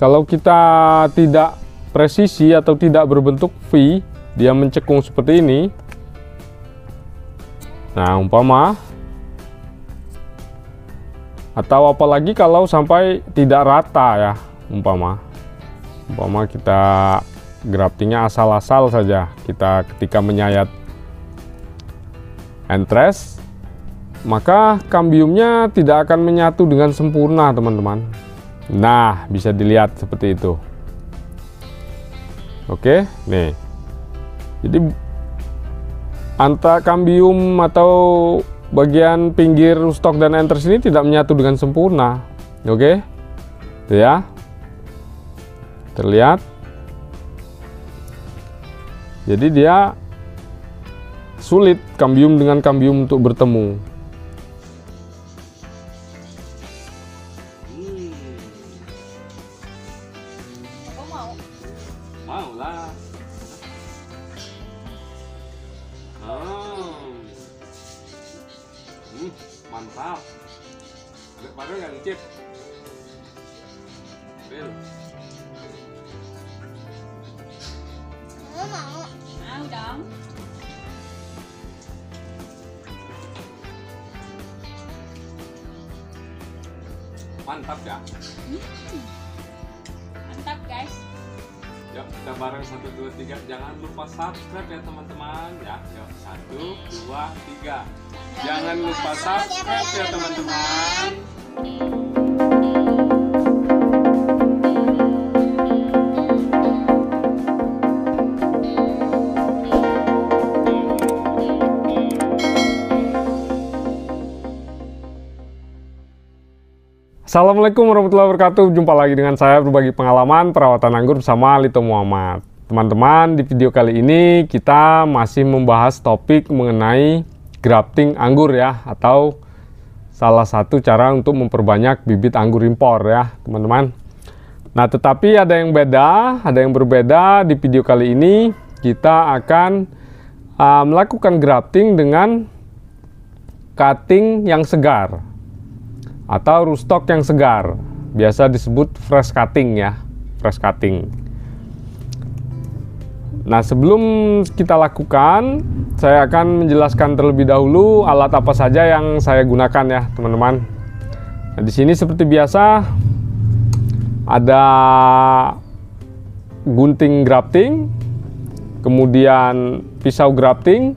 Kalau kita tidak presisi atau tidak berbentuk V, dia mencekung seperti ini. Nah, umpama, atau apalagi kalau sampai tidak rata ya, umpama kita graftingnya asal-asal saja, kita ketika menyayat entres, maka kambiumnya tidak akan menyatu dengan sempurna, teman-teman. Nah, bisa dilihat seperti itu. Oke, nih. Jadi antara kambium atau bagian pinggir stok dan entres ini tidak menyatu dengan sempurna. Oke. Itu ya. Terlihat. Jadi dia sulit kambium dengan kambium untuk bertemu. Mau lah. Mantap. Baru yang chip. Mau dong. Mantap ya. Mantap guys. Yuk kita bareng 1, 2, 3. Jangan lupa subscribe ya teman-teman ya. Yuk 1, 2, 3. Jangan lupa subscribe ya teman-teman. Assalamualaikum warahmatullahi wabarakatuh. Jumpa lagi dengan saya berbagi pengalaman perawatan anggur bersama Lito Muhammad. Teman-teman, di video kali ini kita masih membahas topik mengenai grafting anggur ya, atau salah satu cara untuk memperbanyak bibit anggur impor ya, teman-teman. Nah, tetapi ada yang berbeda di video kali ini. Kita akan melakukan grafting dengan cutting yang segar atau rootstock yang segar, biasa disebut fresh cutting ya, fresh cutting. Nah, sebelum kita lakukan, saya akan menjelaskan terlebih dahulu alat apa saja yang saya gunakan ya, teman-teman. Nah, di sini seperti biasa ada gunting grafting, kemudian pisau grafting,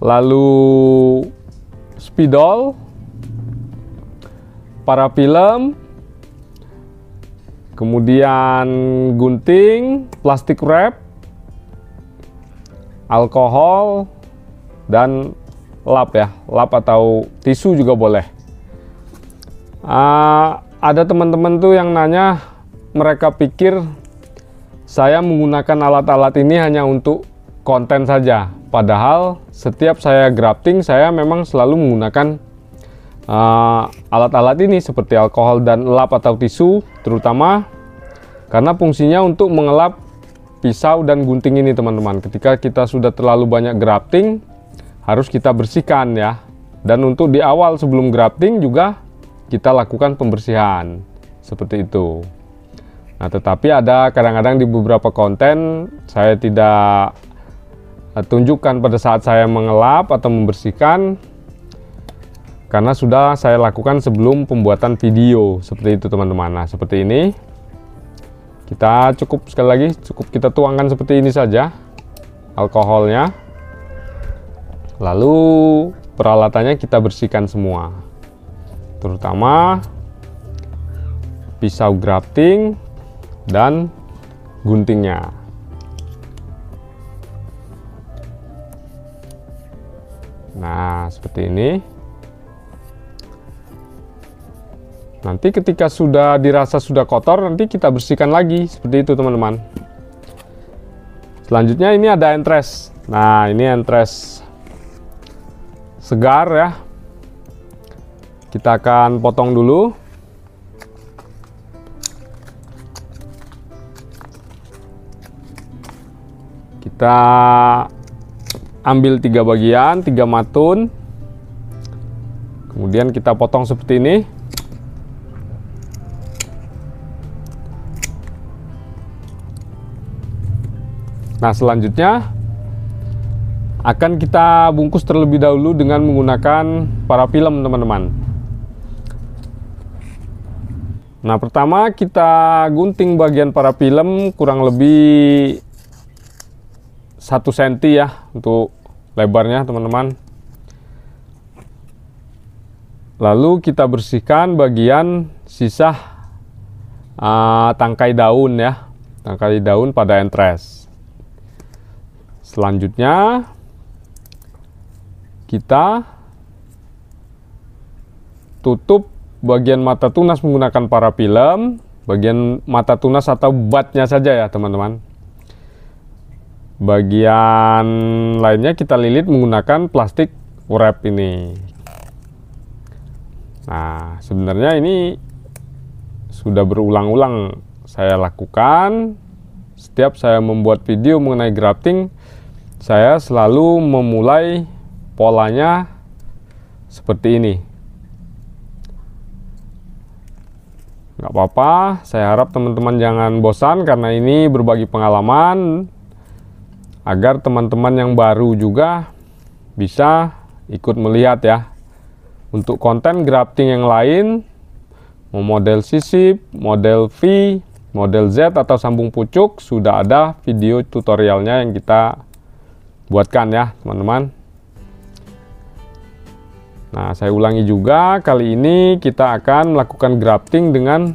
lalu spidol, parafilm, kemudian gunting, plastik wrap, alkohol, dan lap ya, lap atau tisu juga boleh. Ada teman-teman tuh yang nanya, mereka pikir saya menggunakan alat-alat ini hanya untuk konten saja, padahal setiap saya grafting saya memang selalu menggunakan alat-alat ini seperti alkohol dan lap atau tisu, terutama karena fungsinya untuk mengelap pisau dan gunting ini, teman-teman. Ketika kita sudah terlalu banyak grafting, harus kita bersihkan ya. Dan untuk di awal sebelum grafting juga kita lakukan pembersihan seperti itu. Nah, tetapi ada kadang-kadang di beberapa konten saya tidak tunjukkan pada saat saya mengelap atau membersihkan, karena sudah saya lakukan sebelum pembuatan video seperti itu, teman-teman. Nah, seperti ini kita cukup kita tuangkan seperti ini saja alkoholnya, lalu peralatannya kita bersihkan semua, terutama pisau grafting dan guntingnya. Nah, seperti ini. Nanti ketika sudah dirasa sudah kotor, nanti kita bersihkan lagi seperti itu, teman-teman. Selanjutnya ini ada entres. Nah, ini entres segar ya. Kita akan potong dulu. Kita ambil 3 bagian, 3 matun. Kemudian kita potong seperti ini. Nah, selanjutnya akan kita bungkus terlebih dahulu dengan menggunakan parafilm, teman-teman. Nah, pertama kita gunting bagian parafilm kurang lebih 1 cm ya untuk lebarnya, teman-teman. Lalu kita bersihkan bagian sisa tangkai daun ya, tangkai daun pada entres. Selanjutnya kita tutup bagian mata tunas menggunakan parafilm, bagian mata tunas atau batnya saja ya, teman-teman. Bagian lainnya kita lilit menggunakan plastik wrap ini. Nah, sebenarnya ini sudah berulang-ulang saya lakukan. Setiap saya membuat video mengenai grafting, saya selalu memulai polanya seperti ini. Nggak apa-apa, saya harap teman-teman jangan bosan karena ini berbagi pengalaman agar teman-teman yang baru juga bisa ikut melihat ya. Untuk konten grafting yang lain, mau model sisip, model V, model Z atau sambung pucuk, sudah ada video tutorialnya yang kita buatkan ya, teman-teman. Nah, saya ulangi juga, kali ini kita akan melakukan grafting dengan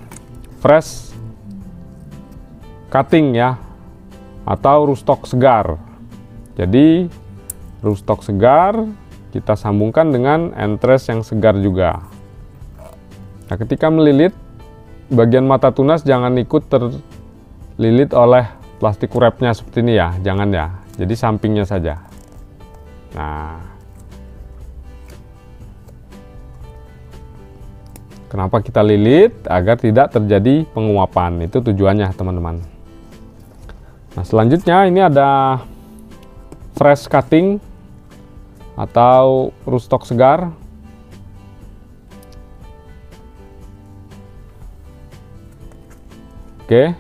fresh cutting ya, atau rootstock segar. Jadi rootstock segar kita sambungkan dengan entres yang segar juga. Nah, ketika melilit, bagian mata tunas jangan ikut terlilit oleh plastik wrapnya seperti ini ya, jangan ya. Jadi sampingnya saja. Nah, kenapa kita lilit? Agar tidak terjadi penguapan. Itu tujuannya, teman-teman. Nah, selanjutnya ini ada fresh cutting atau rootstock segar. Oke.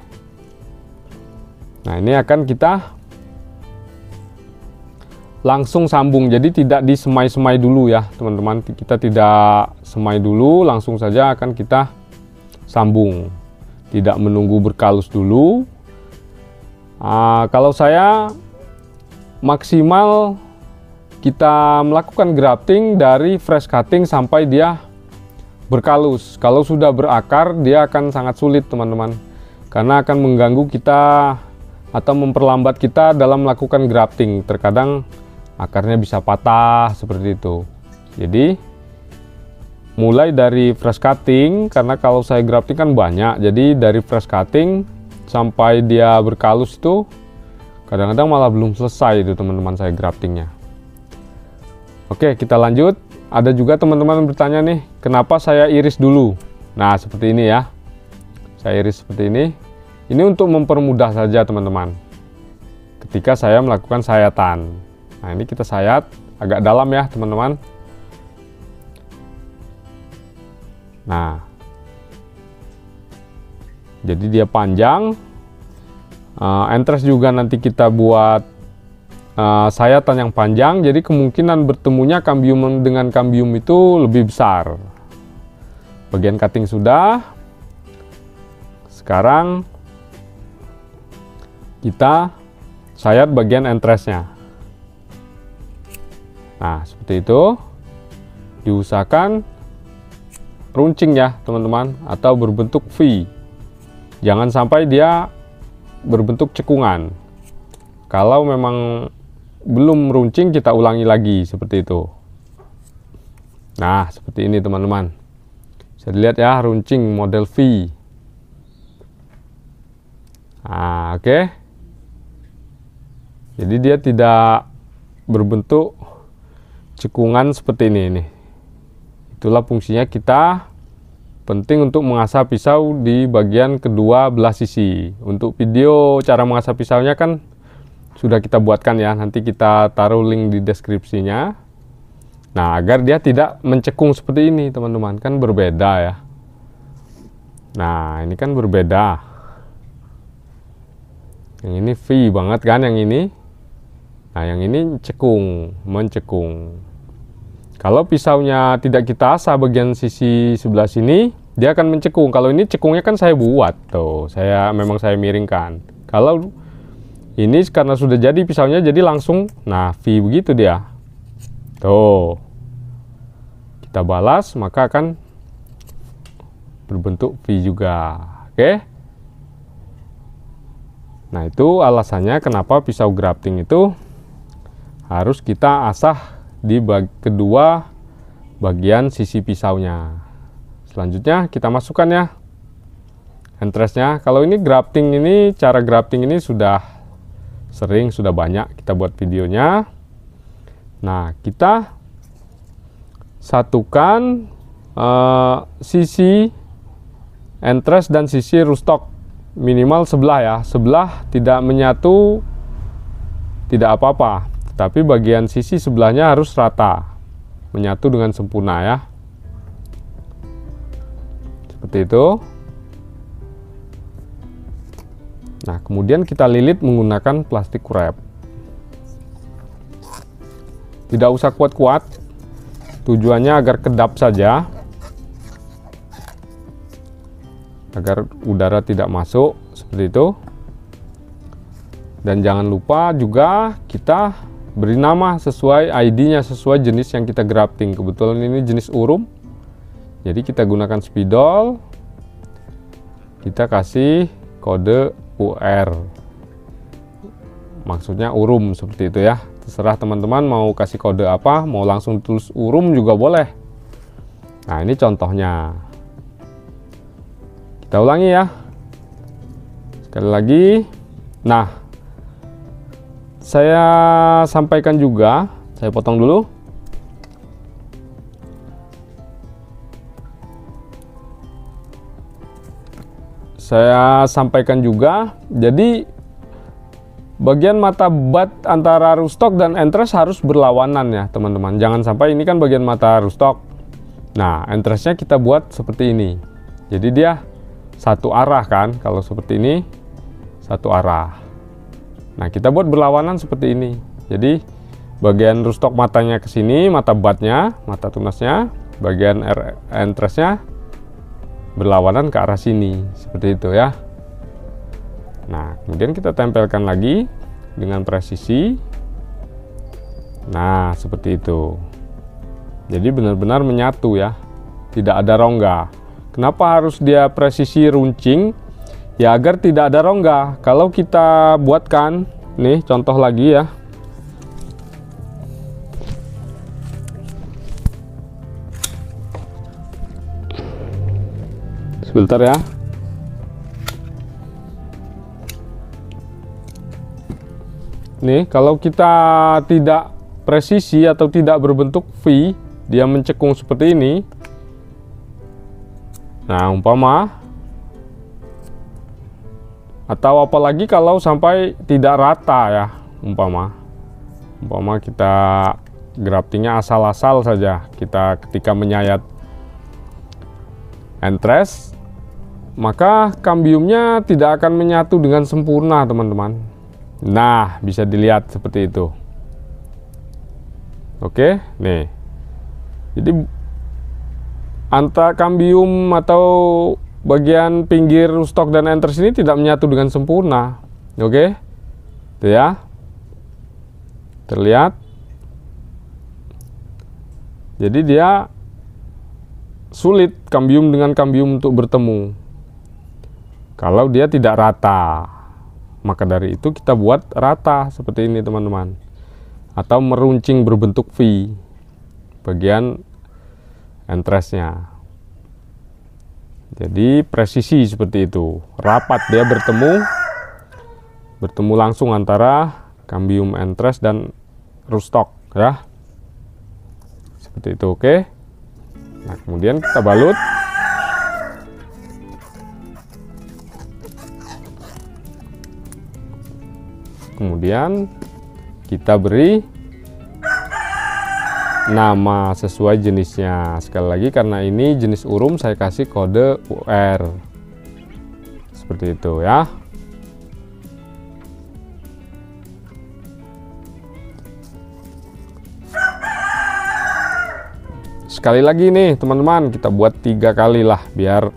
Nah, ini akan kita langsung sambung, jadi tidak disemai-semai dulu ya, teman-teman. Kita tidak semai dulu, langsung saja akan kita sambung, tidak menunggu berkalus dulu. Kalau saya maksimal kita melakukan grafting dari fresh cutting sampai dia berkalus. Kalau sudah berakar, dia akan sangat sulit, teman-teman, karena akan mengganggu kita atau memperlambat kita dalam melakukan grafting. Terkadang akarnya bisa patah seperti itu. Jadi mulai dari fresh cutting, karena kalau saya grafting kan banyak, jadi dari fresh cutting sampai dia berkalus itu kadang-kadang malah belum selesai itu, teman-teman, saya graftingnya. Oke, kita lanjut. Ada juga teman-teman bertanya nih, kenapa saya iris dulu? Nah, seperti ini ya, saya iris seperti ini. Ini untuk mempermudah saja, teman-teman, ketika saya melakukan sayatan. Nah, ini kita sayat agak dalam ya, teman-teman. Nah, jadi dia panjang. Entres juga nanti kita buat sayatan yang panjang, jadi kemungkinan bertemunya kambium dengan kambium itu lebih besar. Bagian cutting sudah. Sekarang kita sayat bagian entresnya. Nah, seperti itu. Diusahakan runcing ya, teman-teman, atau berbentuk V. Jangan sampai dia berbentuk cekungan. Kalau memang belum runcing, kita ulangi lagi seperti itu. Nah, seperti ini, teman-teman. Bisa dilihat ya, runcing model V. Nah, oke. Jadi dia tidak berbentuk cekungan seperti ini. Itulah fungsinya kita penting untuk mengasah pisau di bagian kedua belah sisi. Untuk video cara mengasah pisaunya kan sudah kita buatkan ya, nanti kita taruh link di deskripsinya. Nah, agar dia tidak mencekung seperti ini, teman-teman, kan berbeda ya. Nah, ini kan berbeda. Yang ini V banget kan yang ini. Nah, yang ini cekung, mencekung. Kalau pisaunya tidak kita asah bagian sisi sebelah sini, dia akan mencekung. Kalau ini cekungnya kan saya buat tuh, memang saya miringkan. Kalau ini karena sudah jadi pisaunya, jadi langsung, nah V begitu dia. Tuh, kita balas maka akan berbentuk V juga. Oke. Nah, itu alasannya kenapa pisau grafting itu harus kita asah di kedua bagian sisi pisaunya. Selanjutnya kita masukkan ya entrestnya. Kalau ini grafting ini, cara grafting ini sudah sering, sudah banyak kita buat videonya. Nah, kita satukan sisi entrest dan sisi rootstock minimal sebelah ya. Sebelah tidak menyatu tidak apa-apa, tapi bagian sisi sebelahnya harus rata, menyatu dengan sempurna ya. Seperti itu. Nah, kemudian kita lilit menggunakan plastik wrap. Tidak usah kuat-kuat, tujuannya agar kedap saja, agar udara tidak masuk, seperti itu. Dan jangan lupa juga kita beri nama sesuai ID-nya, sesuai jenis yang kita grafting. Kebetulan ini jenis urum, jadi kita gunakan spidol. Kita kasih kode UR, maksudnya urum, seperti itu ya. Terserah teman-teman mau kasih kode apa, mau langsung tulis urum juga boleh. Nah, ini contohnya. Kita ulangi ya, sekali lagi. Nah, saya sampaikan juga, saya potong dulu. Saya sampaikan juga, jadi bagian mata bat antara rootstock dan entrest harus berlawanan ya teman-teman. Jangan sampai ini kan bagian mata rootstock. Nah, entrestnya kita buat seperti ini. Jadi dia satu arah kan, kalau seperti ini satu arah. Nah, kita buat berlawanan seperti ini. Jadi bagian rootstock matanya ke sini, mata batnya, mata tunasnya, bagian entrestnya berlawanan ke arah sini, seperti itu ya. Nah, kemudian kita tempelkan lagi dengan presisi. Nah, seperti itu. Jadi benar-benar menyatu ya, tidak ada rongga. Kenapa harus dia presisi runcing? Ya, agar tidak ada rongga. Kalau kita buatkan, nih contoh lagi ya. Sebentar ya. Nih, kalau kita tidak presisi atau tidak berbentuk V, dia mencekung seperti ini. Nah, umpama, atau apalagi kalau sampai tidak rata ya, umpama kita graftingnya asal-asal saja, kita ketika menyayat entrest, maka kambiumnya tidak akan menyatu dengan sempurna teman-teman. Nah, bisa dilihat seperti itu. Oke, nih. Jadi antara kambium atau bagian pinggir rootstock dan entrest ini tidak menyatu dengan sempurna. Oke, itu ya, terlihat. Jadi dia sulit kambium dengan kambium untuk bertemu kalau dia tidak rata. Maka dari itu kita buat rata seperti ini teman-teman, atau meruncing berbentuk V bagian entrestnya. Jadi presisi seperti itu, rapat dia bertemu langsung antara kambium entrest dan rootstock ya, seperti itu. Oke. Nah, kemudian kita balut. Kemudian kita beri nama sesuai jenisnya. Sekali lagi, karena ini jenis urum, saya kasih kode UR seperti itu ya. sekali lagi nih teman-teman, kita buat 3 kali lah biar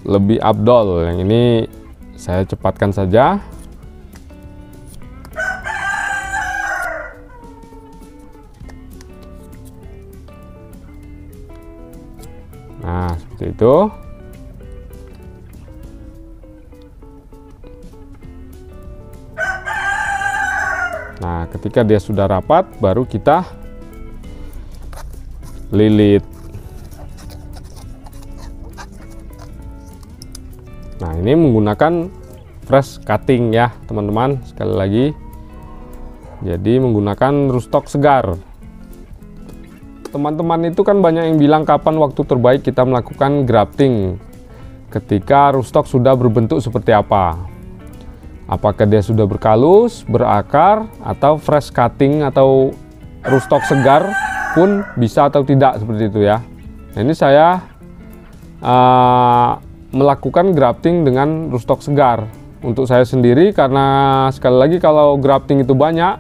lebih abdol. Yang ini saya cepatkan saja. Nah, seperti itu. Nah, ketika dia sudah rapat, baru kita lilit. Nah, ini menggunakan fresh cutting ya teman-teman, sekali lagi. Jadi menggunakan rootstock segar. Teman-teman itu kan banyak yang bilang kapan waktu terbaik kita melakukan grafting, ketika rootstock sudah berbentuk seperti apa. Apakah dia sudah berkalus, berakar, atau fresh cutting atau rootstock segar pun bisa atau tidak, seperti itu ya. Nah, ini saya melakukan grafting dengan rootstock segar untuk saya sendiri, karena sekali lagi kalau grafting itu banyak,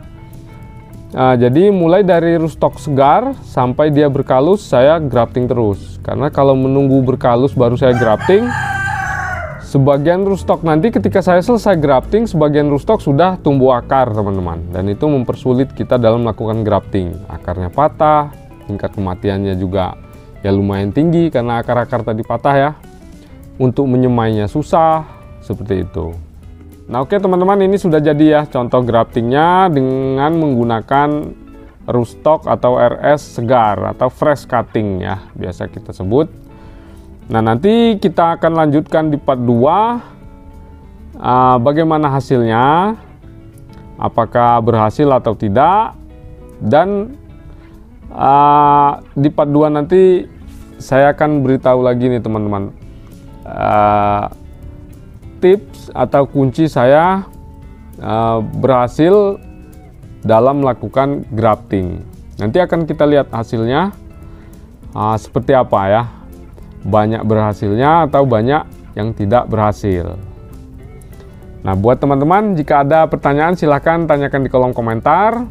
jadi mulai dari rootstock segar sampai dia berkalus saya grafting terus. Karena kalau menunggu berkalus baru saya grafting, sebagian rootstock nanti ketika saya selesai grafting, sebagian rootstock sudah tumbuh akar teman-teman, dan itu mempersulit kita dalam melakukan grafting. Akarnya patah, tingkat kematiannya juga ya lumayan tinggi karena akar-akar tadi patah ya. Untuk menyemainya susah, seperti itu. Nah, oke teman-teman, ini sudah jadi ya contoh graftingnya dengan menggunakan rootstock atau RS segar atau fresh cutting ya biasa kita sebut. Nah, nanti kita akan lanjutkan di part 2, bagaimana hasilnya, apakah berhasil atau tidak, dan di part 2 nanti saya akan beritahu lagi nih teman-teman, tips atau kunci saya berhasil dalam melakukan grafting. Nanti akan kita lihat hasilnya seperti apa ya, banyak berhasilnya atau banyak yang tidak berhasil. Nah, buat teman-teman, jika ada pertanyaan silahkan tanyakan di kolom komentar.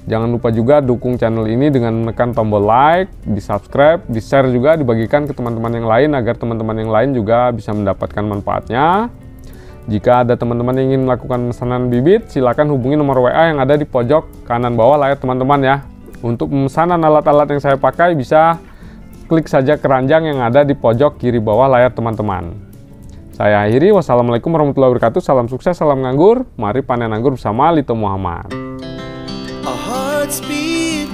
Jangan lupa juga dukung channel ini dengan menekan tombol like, di subscribe, di share juga, dibagikan ke teman-teman yang lain agar teman-teman yang lain juga bisa mendapatkan manfaatnya. Jika ada teman-teman yang ingin melakukan pemesanan bibit, silakan hubungi nomor WA yang ada di pojok kanan bawah layar teman-teman ya. Untuk pemesanan alat-alat yang saya pakai bisa klik saja keranjang yang ada di pojok kiri bawah layar teman-teman. Saya akhiri, wassalamualaikum warahmatullahi wabarakatuh, salam sukses, salam nganggur, mari panen anggur bersama Lito Muhammad. Our hearts beat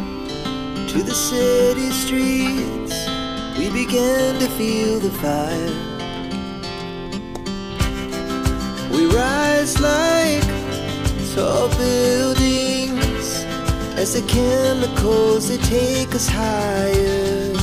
to the city streets. We began to feel the fire. We rise like tall buildings as the chemicals they take us higher.